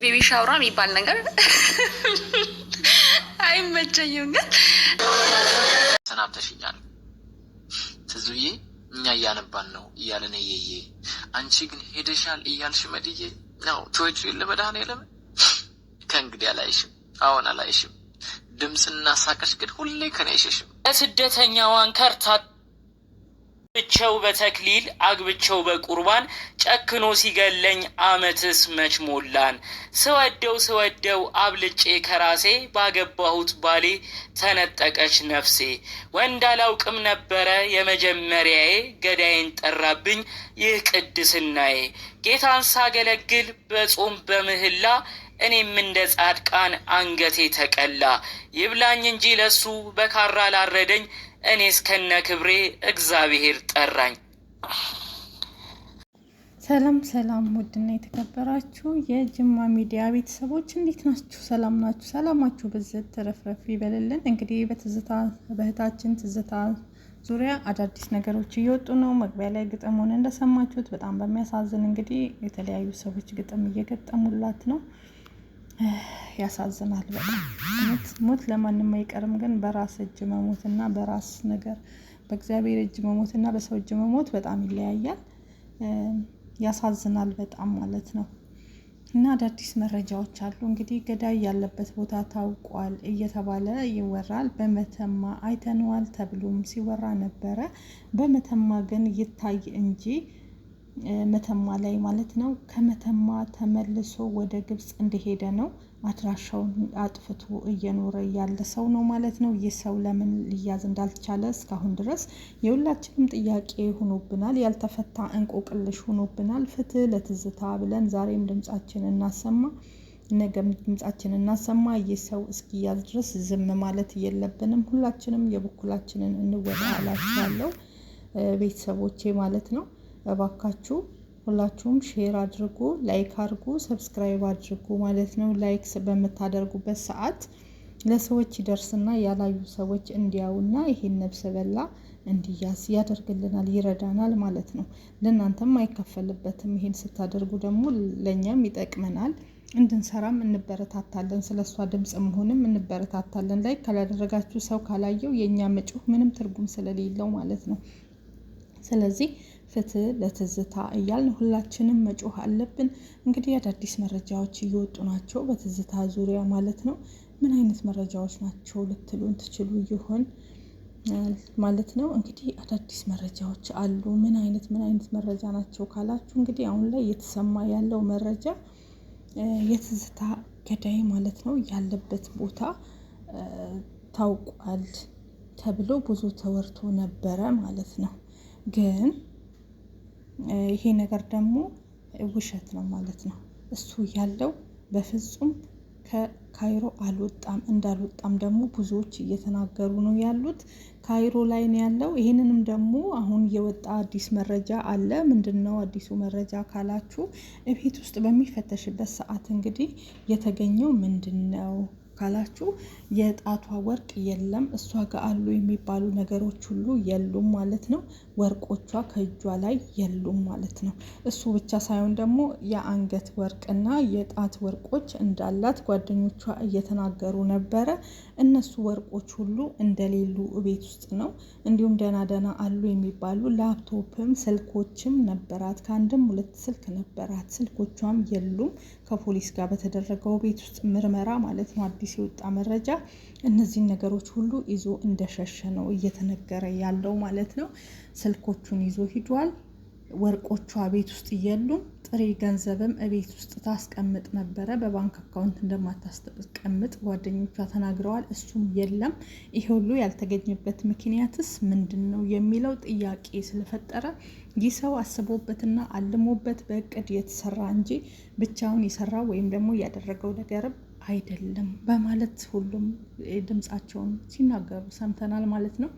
ቤቢ ሻውራ የሚባል ነገር አይመቸኝም። ግን ሰናብተሽኛል ትዙዬ፣ እኛ እያነባን ነው እያለን የየ አንቺ ግን ሄደሻል እያልሽ መድዬ ነው ትወጪ ለመድኃኔ ዓለም ከእንግዲህ አላይሽም። አሁን አላይሽም። ድምፅና ሳቅሽ ግን ሁሌ ከኔ አይሸሽም። ስደተኛዋን ከርታ ብቸው በተክሊል አግብቸው በቁርባን ጨክኖ ሲገለኝ አመትስ መች ሞላን። ስወደው አብልጬ ከራሴ ባገባሁት ባሌ ተነጠቀች ነፍሴ። ወንድ አላውቅም ነበረ የመጀመሪያዬ ገዳይን ጠራብኝ ይህ ቅድስናዬ። ጌታን ሳገለግል በጾም በምህላ እኔም እንደ ጻድቃን አንገቴ ተቀላ። ይብላኝ እንጂ ለሱ በካራ ላረደኝ እኔ እስከነ ክብሬ እግዚአብሔር ጠራኝ። ሰላም ውድና የተከበራችሁ የጅማ ሚዲያ ቤተሰቦች እንዴት ናችሁ? ሰላም ናችሁ? ሰላማችሁ በዘት ተረፍረፍ ይበልልን። እንግዲህ በእህታችን ትዝታ ዙሪያ አዳዲስ ነገሮች እየወጡ ነው። መግቢያ ላይ ግጥሙን እንደሰማችሁት በጣም በሚያሳዝን እንግዲህ የተለያዩ ሰዎች ግጥም እየገጠሙላት ነው። ያሳዝናል በጣም ሞት ለማንም አይቀርም። ግን በራስ እጅ መሞትና በራስ ነገር በእግዚአብሔር እጅ መሞትና በሰው እጅ መሞት በጣም ይለያያል። ያሳዝናል በጣም ማለት ነው። እና አዳዲስ መረጃዎች አሉ። እንግዲህ ገዳይ ያለበት ቦታ ታውቋል እየተባለ ይወራል። በመተማ አይተነዋል ተብሎም ሲወራ ነበረ። በመተማ ግን ይታይ እንጂ መተማ ላይ ማለት ነው። ከመተማ ተመልሶ ወደ ግብጽ እንደሄደ ነው። አድራሻውን አጥፍቶ እየኖረ ያለ ሰው ነው ማለት ነው። ይህ ሰው ለምን ሊያዝ እንዳልቻለ እስካሁን ድረስ የሁላችንም ጥያቄ ሆኖብናል። ያልተፈታ እንቆቅልሽ ሆኖብናል። ፍትህ ለትዝታ ብለን ዛሬም ድምጻችን እናሰማ፣ ነገም ድምጻችን እናሰማ። ይህ ሰው እስኪያዝ ድረስ ዝም ማለት የለብንም። ሁላችንም የበኩላችንን እንወጣ እላችኋለሁ ቤተሰቦቼ ማለት ነው። እባካችሁ ሁላችሁም ሼር አድርጉ፣ ላይክ አድርጉ፣ ሰብስክራይብ አድርጉ ማለት ነው። ላይክስ በምታደርጉበት ሰዓት ለሰዎች ይደርስና ያላዩ ሰዎች እንዲያውና ይሄን ነፍሰ በላ እንዲያዝ ያደርግልናል፣ ይረዳናል ማለት ነው። ለእናንተም አይከፈልበትም። ይሄን ስታደርጉ ደግሞ ለእኛም ይጠቅመናል፣ እንድንሰራም እንበረታታለን። ስለሷ ድምጽ መሆንም እንበረታታለን። ላይክ ካላደረጋችሁ ሰው ካላየው የእኛ መጮህ ምንም ትርጉም ስለሌለው ማለት ነው። ስለዚህ ፍትህ ለትዝታ እያልን ሁላችንም መጮህ አለብን። እንግዲህ አዳዲስ መረጃዎች እየወጡ ናቸው በትዝታ ዙሪያ ማለት ነው። ምን አይነት መረጃዎች ናቸው ልትሉን ትችሉ ይሆን ማለት ነው። እንግዲህ አዳዲስ መረጃዎች አሉ። ምን አይነት መረጃ ናቸው ካላችሁ እንግዲህ አሁን ላይ እየተሰማ ያለው መረጃ የትዝታ ገዳይ ማለት ነው ያለበት ቦታ ታውቋል ተብሎ ብዙ ተወርቶ ነበረ ማለት ነው። ግን ይሄ ነገር ደግሞ ውሸት ነው ማለት ነው። እሱ ያለው በፍጹም ከካይሮ እንዳልወጣም ደግሞ ብዙዎች እየተናገሩ ነው ያሉት። ካይሮ ላይ ነው ያለው። ይሄንንም ደግሞ አሁን የወጣ አዲስ መረጃ አለ። ምንድነው አዲሱ መረጃ ካላችሁ እቤት ውስጥ በሚፈተሽበት ሰዓት እንግዲህ የተገኘው ምንድነው ካላችሁ የጣቷ ወርቅ የለም። እሷ ጋር አሉ የሚባሉ ነገሮች ሁሉ የሉም ማለት ነው። ወርቆቿ ከእጇ ላይ የሉም ማለት ነው። እሱ ብቻ ሳይሆን ደግሞ የአንገት ወርቅና የጣት ወርቆች እንዳላት ጓደኞቿ እየተናገሩ ነበረ። እነሱ ወርቆች ሁሉ እንደሌሉ ቤት ውስጥ ነው። እንዲሁም ደህና አሉ የሚባሉ ላፕቶፕም ስልኮችም ነበራት። ከአንድም 2 ስልክ ነበራት። ስልኮቿም የሉም። ከፖሊስ ጋር በተደረገው ቤት ውስጥ ምርመራ ማለት ነው አዲስ የወጣ መረጃ እነዚህን ነገሮች ሁሉ ይዞ እንደሸሸ ነው እየተነገረ ያለው ማለት ነው። ስልኮቹን ይዞ ሂዷል። ወርቆቿ ቤት ውስጥ የሉም። ጥሬ ገንዘብም ቤት ውስጥ ታስቀምጥ ነበረ። በባንክ አካውንት እንደማታስቀምጥ ጓደኞቿ ተናግረዋል። እሱም የለም። ይሄ ሁሉ ያልተገኘበት ምክንያትስ ምንድነው የሚለው ጥያቄ ስለፈጠረ ይህ ሰው አስቦበትና አልሞበት በእቅድ የተሰራ እንጂ ብቻውን የሰራ ወይም ደግሞ ያደረገው ነገርም አይደለም በማለት ሁሉም ድምጻቸውን ሲናገሩ ሰምተናል ማለት ነው።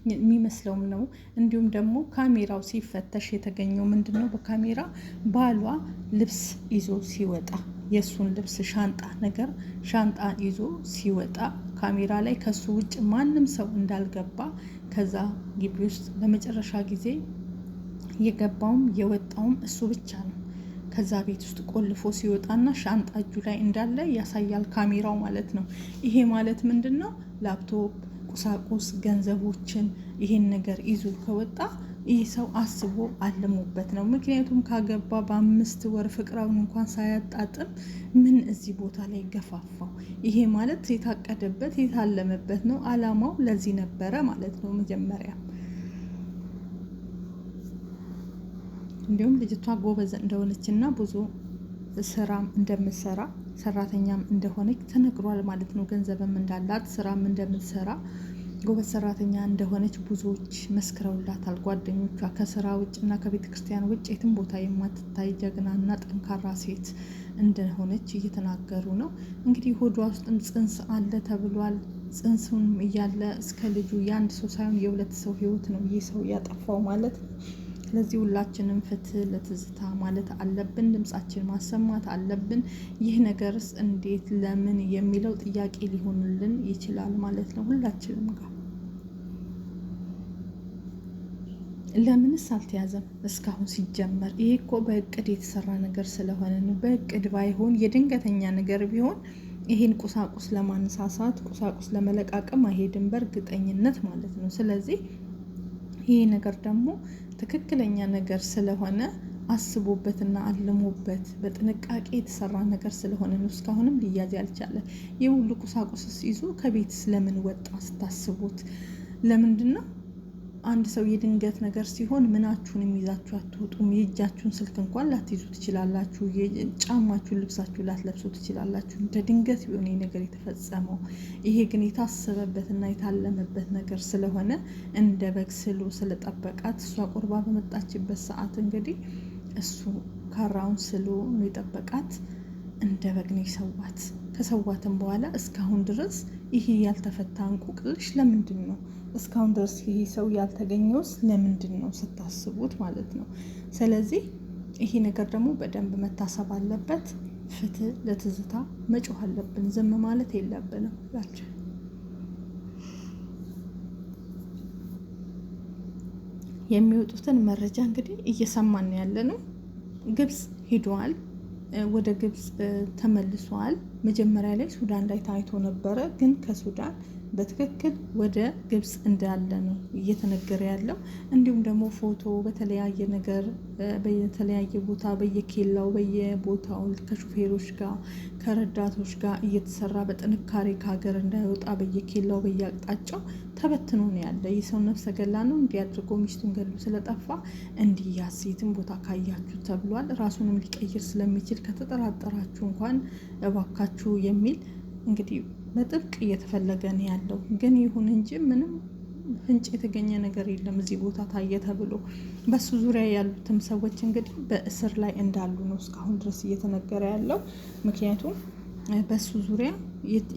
የሚመስለውም ነው። እንዲሁም ደግሞ ካሜራው ሲፈተሽ የተገኘው ምንድነው? በካሜራ ባሏ ልብስ ይዞ ሲወጣ የሱን ልብስ ሻንጣ ይዞ ሲወጣ ካሜራ ላይ ከሱ ውጭ ማንም ሰው እንዳልገባ ከዛ ግቢ ውስጥ ለመጨረሻ ጊዜ የገባውም የወጣውም እሱ ብቻ ነው። ከዛ ቤት ውስጥ ቆልፎ ሲወጣና ሻንጣ እጁ ላይ እንዳለ ያሳያል ካሜራው ማለት ነው። ይሄ ማለት ምንድነው? ላፕቶፕ፣ ቁሳቁስ፣ ገንዘቦችን ይሄን ነገር ይዞ ከወጣ ይህ ሰው አስቦ አልሞበት ነው። ምክንያቱም ካገባ በ5 ወር ፍቅራውን እንኳን ሳያጣጥም ምን እዚህ ቦታ ላይ ገፋፋው? ይሄ ማለት የታቀደበት የታለመበት ነው። አላማው ለዚህ ነበረ ማለት ነው መጀመሪያ። እንዲሁም ልጅቷ ጎበዝ እንደሆነችና ብዙ ስራም እንደምትሰራ ሰራተኛም እንደሆነች ተነግሯል ማለት ነው። ገንዘብም እንዳላት ስራም እንደምትሰራ ጎበዝ ሰራተኛ እንደሆነች ብዙዎች መስክረውላታል። ጓደኞቿ ከስራ ውጭና ከቤተ ክርስቲያን ውጭ የትም ቦታ የማትታይ ጀግናና ጠንካራ ሴት እንደሆነች እየተናገሩ ነው። እንግዲህ ሆዷ ውስጥም ጽንስ አለ ተብሏል። ጽንሱም እያለ እስከ ልጁ የአንድ ሰው ሳይሆን የ2 ሰው ህይወት ነው ይህ ሰው ያጠፋው ማለት ነው። ስለዚህ ሁላችንም ፍትህ ለትዝታ ማለት አለብን። ድምጻችን ማሰማት አለብን። ይህ ነገርስ እንዴት ለምን የሚለው ጥያቄ ሊሆንልን ይችላል ማለት ነው ሁላችንም ጋር። ለምንስ አልተያዘም እስካሁን ሲጀመር? ይሄ እኮ በእቅድ የተሰራ ነገር ስለሆነ ነው። በእቅድ ባይሆን የድንገተኛ ነገር ቢሆን ይሄን ቁሳቁስ ለማነሳሳት ቁሳቁስ ለመለቃቀም አይሄድም በእርግጠኝነት ማለት ነው። ስለዚህ ይሄ ነገር ደግሞ ትክክለኛ ነገር ስለሆነ አስቦበትና አልሞበት በጥንቃቄ የተሰራ ነገር ስለሆነ ነው እስካሁንም ሊያዝ ያልቻለ። ይህ ሁሉ ቁሳቁስስ ይዞ ከቤት ስለምን ወጣ ስታስቡት? ለምንድን ነው? አንድ ሰው የድንገት ነገር ሲሆን ምናችሁንም ይዛችሁ አትወጡም። የእጃችሁን ስልክ እንኳን ላትይዙ ትችላላችሁ። ጫማችሁን፣ ልብሳችሁ ላትለብሱ ትችላላችሁ። እንደ ድንገት ቢሆን ነገር የተፈጸመው። ይሄ ግን የታሰበበትና የታለመበት ነገር ስለሆነ እንደ በግ ስሎ ስለጠበቃት እሷ ቁርባ በመጣችበት ሰዓት እንግዲህ እሱ ካራውን ስሎ ነው የጠበቃት። እንደ በግ ነው የሰዋት። ከሰዋትም በኋላ እስካሁን ድረስ ይሄ ያልተፈታ እንቆቅልሽ ለምንድን ነው? እስካሁን ድረስ ይሄ ሰው ያልተገኘውስ ለምንድን ነው ስታስቡት ማለት ነው። ስለዚህ ይሄ ነገር ደግሞ በደንብ መታሰብ አለበት። ፍትህ ለትዝታ መጮህ አለብን። ዝም ማለት የለብንም ያቸው የሚወጡትን መረጃ እንግዲህ እየሰማን ያለ ነው። ግብጽ ሄደዋል። ወደ ግብጽ ተመልሷል። መጀመሪያ ላይ ሱዳን ላይ ታይቶ ነበረ፣ ግን ከሱዳን በትክክል ወደ ግብጽ እንዳለ ነው እየተነገረ ያለው። እንዲሁም ደግሞ ፎቶ በተለያየ ነገር በተለያየ ቦታ በየኬላው በየቦታው ከሹፌሮች ጋር ከረዳቶች ጋር እየተሰራ በጥንካሬ ከሀገር እንዳይወጣ በየኬላው በየአቅጣጫው ተበትኖ ነው ያለ። የሰው ነፍሰ ገላ ነው እንዲያድርጎ ሚስቱን ገሉ ስለጠፋ እንዲያዝ የትም ቦታ ካያችሁ ተብሏል። ራሱንም ሊቀይር ስለሚችል ከተጠራጠራችሁ እንኳን እባካችሁ የሚል እንግዲህ በጥብቅ እየተፈለገ ነው ያለው። ግን ይሁን እንጂ ምንም ፍንጭ የተገኘ ነገር የለም እዚህ ቦታ ታየ ተብሎ። በሱ ዙሪያ ያሉትም ሰዎች እንግዲህ በእስር ላይ እንዳሉ ነው እስካሁን ድረስ እየተነገረ ያለው። ምክንያቱም በሱ ዙሪያ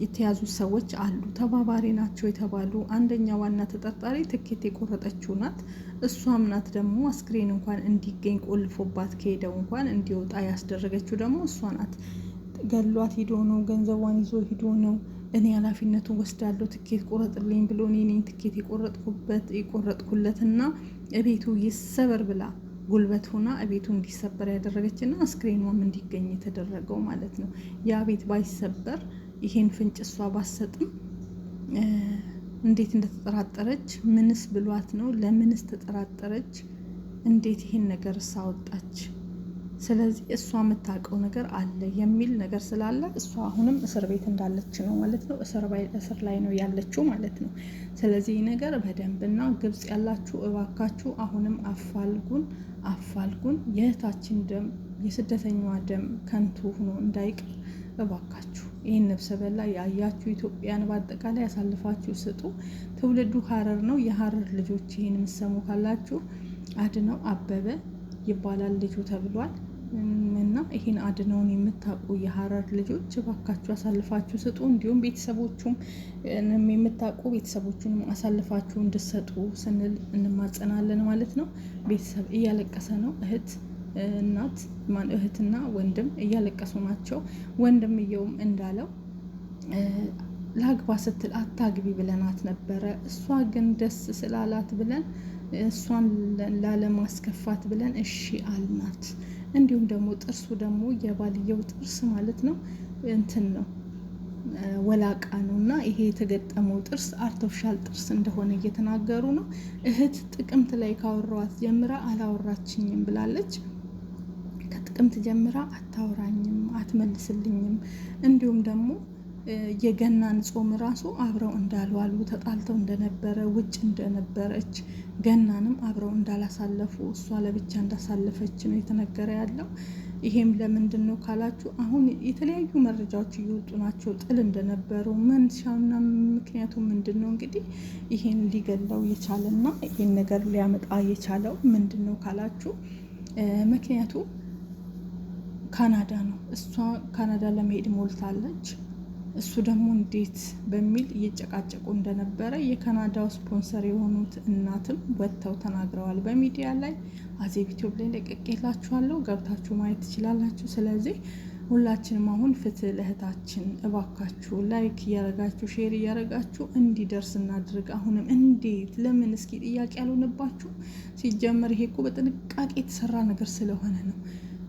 የተያዙ ሰዎች አሉ፣ ተባባሪ ናቸው የተባሉ። አንደኛ ዋና ተጠርጣሪ ትኬት የቆረጠችው ናት። እሷም ናት ደግሞ አስክሬን እንኳን እንዲገኝ ቆልፎባት ከሄደው እንኳን እንዲወጣ ያስደረገችው ደግሞ እሷ ናት። ገሏት ሂዶ ነው፣ ገንዘቧን ይዞ ሂዶ ነው። እኔ ኃላፊነቱን ወስዳለሁ ትኬት ቆረጥልኝ ብሎ እኔ ትኬት የቆረጥኩለትና እቤቱ ይሰበር ብላ ጉልበት ሆና እቤቱ እንዲሰበር ያደረገችና አስክሬኗም እንዲገኝ የተደረገው ማለት ነው። ያ ቤት ባይሰበር ይሄን ፍንጭ እሷ ባሰጥም እንዴት እንደተጠራጠረች ምንስ ብሏት ነው? ለምንስ ተጠራጠረች? እንዴት ይሄን ነገር ሳወጣች? ስለዚህ እሷ የምታውቀው ነገር አለ የሚል ነገር ስላለ እሷ አሁንም እስር ቤት እንዳለች ነው ማለት ነው። እስር ላይ ነው ያለችው ማለት ነው። ስለዚህ ነገር በደንብና ግብጽ ያላችሁ እባካችሁ አሁንም አፋልጉን። የእህታችን ደም የስደተኛዋ ደም ከንቱ ሆኖ እንዳይቀር እባካችሁ ይህን ነፍሰ በላ ያያችሁ ኢትዮጵያን በአጠቃላይ ያሳልፋችሁ ስጡ። ትውልዱ ሀረር ነው። የሀረር ልጆች ይህን የምትሰሙ ካላችሁ አድነው አበበ ይባላል ልጁ ተብሏል። እና ይሄን አድነውን የምታውቁ የሀረር ልጆች እባካችሁ አሳልፋችሁ ስጡ። እንዲሁም ቤተሰቦቹም የምታውቁ ቤተሰቦቹንም አሳልፋችሁ እንድሰጡ ስንል እንማጸናለን ማለት ነው። ቤተሰብ እያለቀሰ ነው። እህትና ወንድም እያለቀሱ ናቸው። ወንድምየውም እንዳለው ላግባ ስትል አታግቢ ብለናት ነበረ። እሷ ግን ደስ ስላላት ብለን እሷን ላለማስከፋት ብለን እሺ አልናት። እንዲሁም ደግሞ ጥርሱ ደግሞ የባልየው ጥርስ ማለት ነው እንትን ነው ወላቃ ነው እና ይሄ የተገጠመው ጥርስ አርቲፊሻል ጥርስ እንደሆነ እየተናገሩ ነው። እህት ጥቅምት ላይ ካወራኋት ጀምራ አላወራችኝም ብላለች። ከጥቅምት ጀምራ አታወራኝም፣ አትመልስልኝም። እንዲሁም ደግሞ የገናን ጾም ራሱ አብረው እንዳልዋሉ ተጣልተው እንደነበረ ውጭ እንደነበረች ገናንም አብረው እንዳላሳለፉ እሷ ለብቻ እንዳሳለፈች ነው የተነገረ ያለው። ይሄም ለምንድን ነው ካላችሁ አሁን የተለያዩ መረጃዎች እየወጡ ናቸው። ጥል እንደነበሩ መንሻና ምክንያቱ ምንድን ነው እንግዲህ ይሄን ሊገለው የቻለና ይሄን ነገር ሊያመጣ የቻለው ምንድን ነው ካላችሁ ምክንያቱ ካናዳ ነው። እሷ ካናዳ ለመሄድ ሞልታለች። እሱ ደግሞ እንዴት በሚል እየጨቃጨቁ እንደነበረ የካናዳው ስፖንሰር የሆኑት እናትም ወጥተው ተናግረዋል በሚዲያ ላይ። አዜብ ዩቲዩብ ላይ ለቀቄላችኋለሁ፣ ገብታችሁ ማየት ትችላላችሁ። ስለዚህ ሁላችንም አሁን ፍትህ ለእህታችን እባካችሁ ላይክ እያረጋችሁ ሼር እያረጋችሁ እንዲደርስ እናድርግ። አሁንም እንዴት ለምን እስኪ ጥያቄ ያልሆነባችሁ? ሲጀመር ይሄ እኮ በጥንቃቄ የተሰራ ነገር ስለሆነ ነው።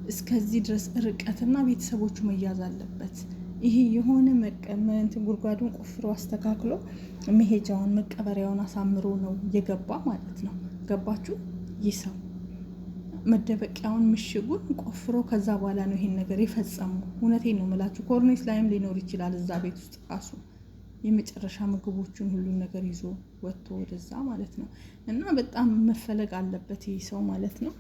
እስከዚህ ድረስ ርቀትና ቤተሰቦቹ መያዝ አለበት። ይሄ የሆነ እንትን ጉድጓዱን ቆፍሮ አስተካክሎ መሄጃውን መቀበሪያውን አሳምሮ ነው የገባ ማለት ነው። ገባችሁ? ይህ ሰው መደበቂያውን ምሽጉን ቆፍሮ ከዛ በኋላ ነው ይሄን ነገር የፈጸሙ። እውነቴን ነው የምላችሁ። ኮርኔስ ላይም ሊኖር ይችላል እዛ ቤት ውስጥ ራሱ የመጨረሻ ምግቦቹን ሁሉን ነገር ይዞ ወጥቶ ወደዛ ማለት ነው። እና በጣም መፈለግ አለበት ይህ ሰው ማለት ነው።